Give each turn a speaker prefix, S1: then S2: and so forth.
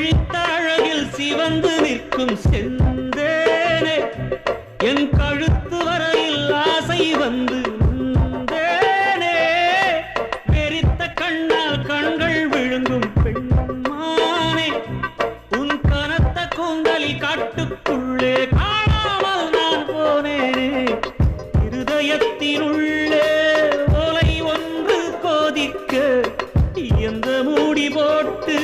S1: விழித்த அழகில் சிவந்து நிற்கும் செந்தேனே என் கழுத்து வரையில் ஆசை வந்து நின்றேனே. வெறித்த கண்ணால் கண்கள் விழுங்கும் பெண்மானே உன் கனத்த கூந்தலில் காட்டுக்குள்ளே காணாமல் நான் போனேனே. இருதயத்தினுள்ளே ஓலை ஒன்று கோதிக்க எந்த மூடி போட்டு